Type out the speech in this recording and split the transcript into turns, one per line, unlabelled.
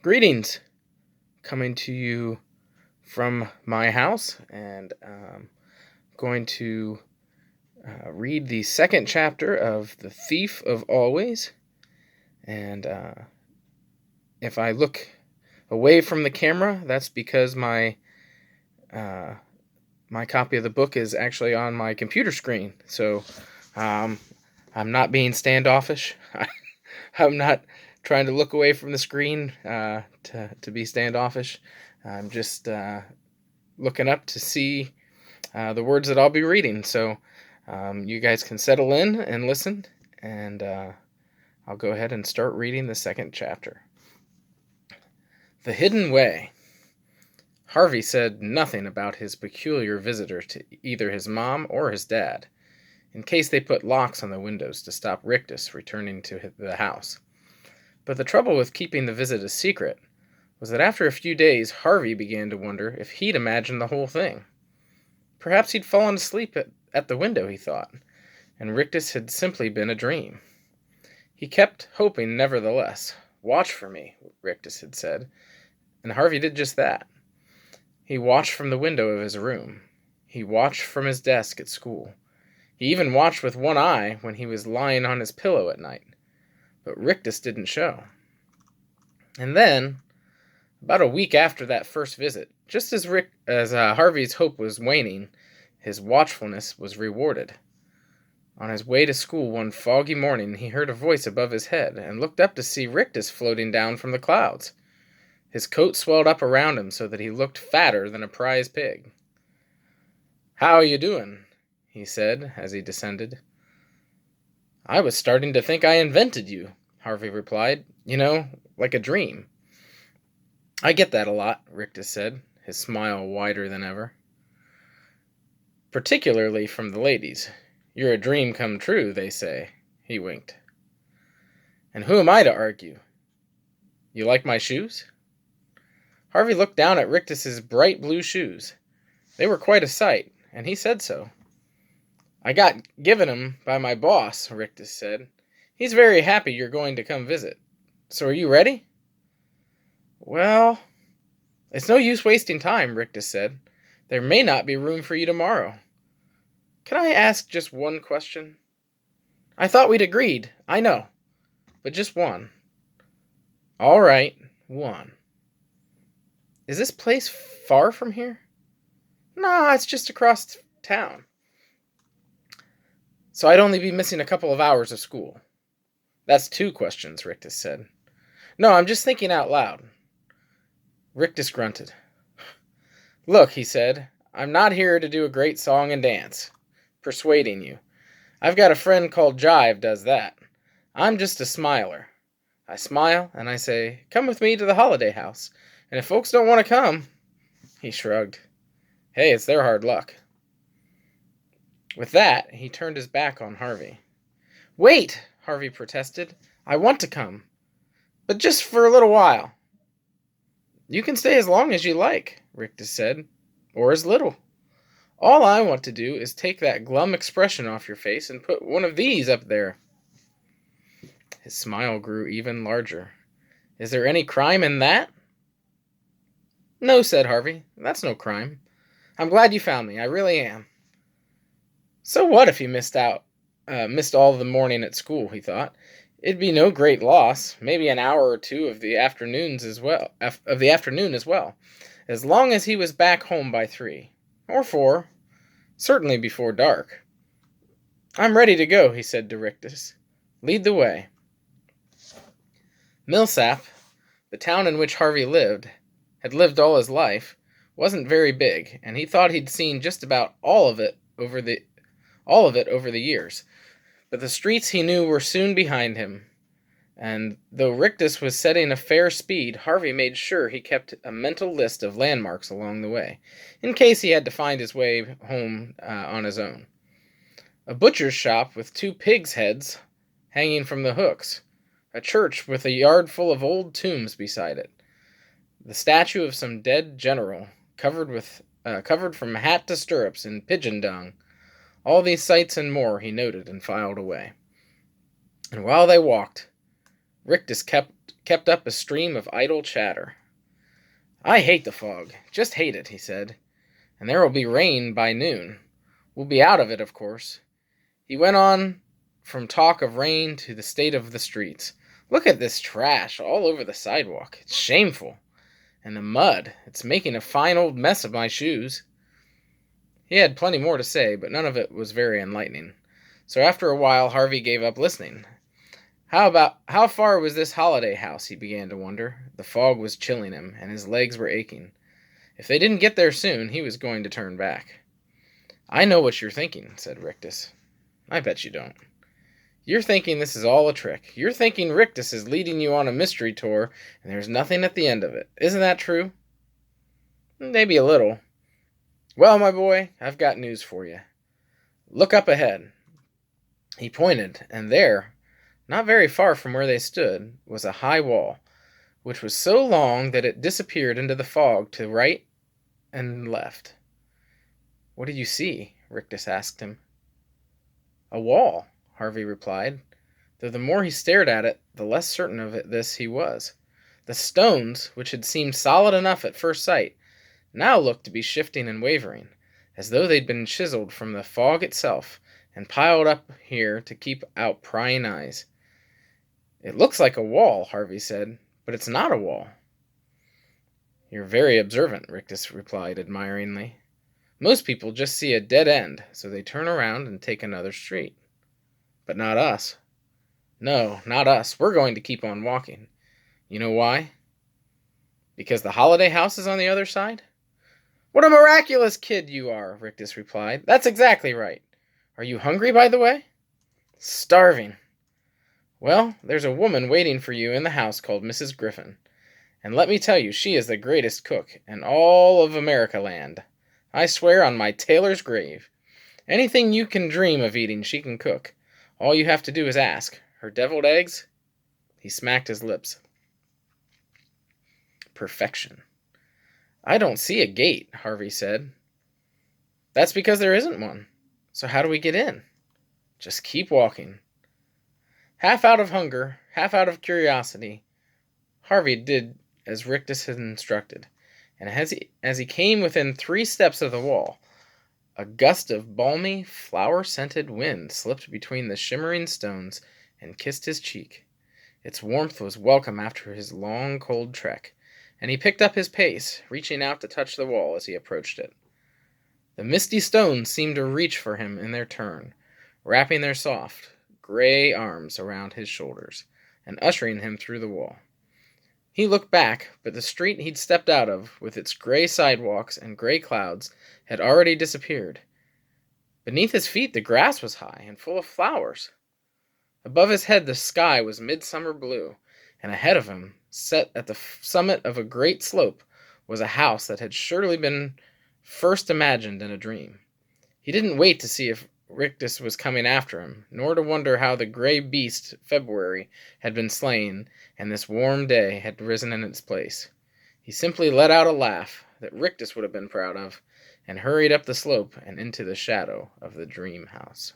Greetings, coming to you from my house, and going to read the second chapter of The Thief of Always. And if I look away from the camera, that's because uh, my copy of the book is actually on my computer screen. So um, I'm not being standoffish. I'm not trying to look away from the screen to be standoffish. I'm just looking up to see the words that I'll be reading. So you guys can settle in and listen, and I'll go ahead and start reading the second chapter. The Hidden Way. Harvey said nothing about his peculiar visitor to either his mom or his dad, in case they put locks on the windows to stop Rictus returning to the house. But the trouble with keeping the visit a secret was that after a few days, Harvey began to wonder if he'd imagined the whole thing. Perhaps he'd fallen asleep at the window, he thought, and Rictus had simply been a dream. He kept hoping nevertheless. "Watch for me," Rictus had said, and Harvey did just that. He watched from the window of his room. He watched from his desk at school. He even watched with one eye when he was lying on his pillow at night. But Rictus didn't show. And then, about a week after that first visit, just as Harvey's hope was waning, his watchfulness was rewarded. On his way to school one foggy morning, he heard a voice above his head and looked up to see Rictus floating down from the clouds. His coat swelled up around him so that he looked fatter than a prize pig. "How are you doing?" he said as he descended. "I was starting to think I invented you," Harvey replied. "You know, like a dream." "I get that a lot," Rictus said, his smile wider than ever. "Particularly from the ladies. You're a dream come true, they say." He winked. "And who am I to argue? You like my shoes?" Harvey looked down at Rictus's bright blue shoes. They were quite a sight, and he said so. "I got given 'em by my boss," Rictus said. "He's very happy you're going to come visit. So are you ready?" "Well, it's no use wasting time," Rictus said. "There may not be room for you tomorrow. Can I ask just one question?" "I thought we'd agreed. I know. But just one." "All right, one. Is this place far from here?" "No, it's just across town." "So I'd only be missing a couple of hours of school." "That's two questions," Rictus said. "No, I'm just thinking out loud." Rictus grunted. "Look," he said, "I'm not here to do a great song and dance, persuading you. I've got a friend called Jive does that. I'm just a smiler. I smile and I say, 'Come with me to the holiday house.' And if folks don't want to come," he shrugged, "hey, it's their hard luck." With that, he turned his back on Harvey. "Wait," Harvey protested. "I want to come. But just for a little while." "You can stay as long as you like," Rictus said. "Or as little. All I want to do is take that glum expression off your face and put one of these up there." His smile grew even larger. "Is there any crime in that?" "No," said Harvey. "That's no crime. I'm glad you found me. I really am." So what if he missed all the morning at school, he thought. It'd be no great loss, maybe an hour or two of the afternoon as well, as long as he was back home by 3 or 4, certainly before dark. "I'm ready to go," he said to Rictus. "Lead the way." Millsap, the town in which Harvey had lived all his life, wasn't very big, and he thought he'd seen just about all of it over the years. But the streets he knew were soon behind him, and though Rictus was setting a fair speed, Harvey made sure he kept a mental list of landmarks along the way, in case he had to find his way home on his own. A butcher's shop with 2 pigs' heads hanging from the hooks, a church with a yard full of old tombs beside it, the statue of some dead general, covered from hat to stirrups in pigeon dung. All these sights and more he noted and filed away. And while they walked, Rictus kept kept up a stream of idle chatter. "I hate the fog, just hate it," he said. "And there will be rain by noon. We'll be out of it, of course." He went on from talk of rain to the state of the streets. "Look at this trash all over the sidewalk. It's shameful. And the mud, it's making a fine old mess of my shoes." He had plenty more to say, but none of it was very enlightening. So after a while, Harvey gave up listening. How far was this holiday house, he began to wonder. The fog was chilling him, and his legs were aching. If they didn't get there soon, he was going to turn back. "I know what you're thinking," said Rictus. "I bet you don't. You're thinking this is all a trick. You're thinking Rictus is leading you on a mystery tour, and there's nothing at the end of it. Isn't that true?" "Maybe a little." "Well, my boy, I've got news for you. Look up ahead." He pointed, and there, not very far from where they stood, was a high wall, which was so long that it disappeared into the fog to right and left. "What do you see?" Rictus asked him. "A wall," Harvey replied, though the more he stared at it, the less certain of this he was. The stones, which had seemed solid enough at first sight, now looked to be shifting and wavering, as though they'd been chiseled from the fog itself and piled up here to keep out prying eyes. "It looks like a wall," Harvey said, "but it's not a wall." "You're very observant," Rictus replied admiringly. "Most people just see a dead end, so they turn around and take another street. But not us. No, not us. We're going to keep on walking. You know why? Because the holiday house is on the other side?" "What a miraculous kid you are," Rictus replied. "That's exactly right. Are you hungry, by the way?" "Starving." "Well, there's a woman waiting for you in the house called Mrs. Griffin. And let me tell you, she is the greatest cook in all of America land. I swear on my tailor's grave. Anything you can dream of eating, she can cook. All you have to do is ask. Her deviled eggs?" He smacked his lips. "Perfection." "I don't see a gate," Harvey said. "That's because there isn't one. So how do we get in?" "Just keep walking." Half out of hunger, half out of curiosity, Harvey did as Rictus had instructed, and as he came within 3 steps of the wall, a gust of balmy, flower-scented wind slipped between the shimmering stones and kissed his cheek. Its warmth was welcome after his long, cold trek, and he picked up his pace, reaching out to touch the wall as he approached it. The misty stones seemed to reach for him in their turn, wrapping their soft, gray arms around his shoulders, and ushering him through the wall. He looked back, but the street he'd stepped out of, with its gray sidewalks and gray clouds, had already disappeared. Beneath his feet the grass was high and full of flowers. Above his head the sky was midsummer blue, and ahead of him, set at the summit of a great slope, was a house that had surely been first imagined in a dream. He didn't wait to see if Rictus was coming after him, nor to wonder how the gray beast February had been slain and this warm day had risen in its place. He simply let out a laugh that Rictus would have been proud of, and hurried up the slope and into the shadow of the dream house.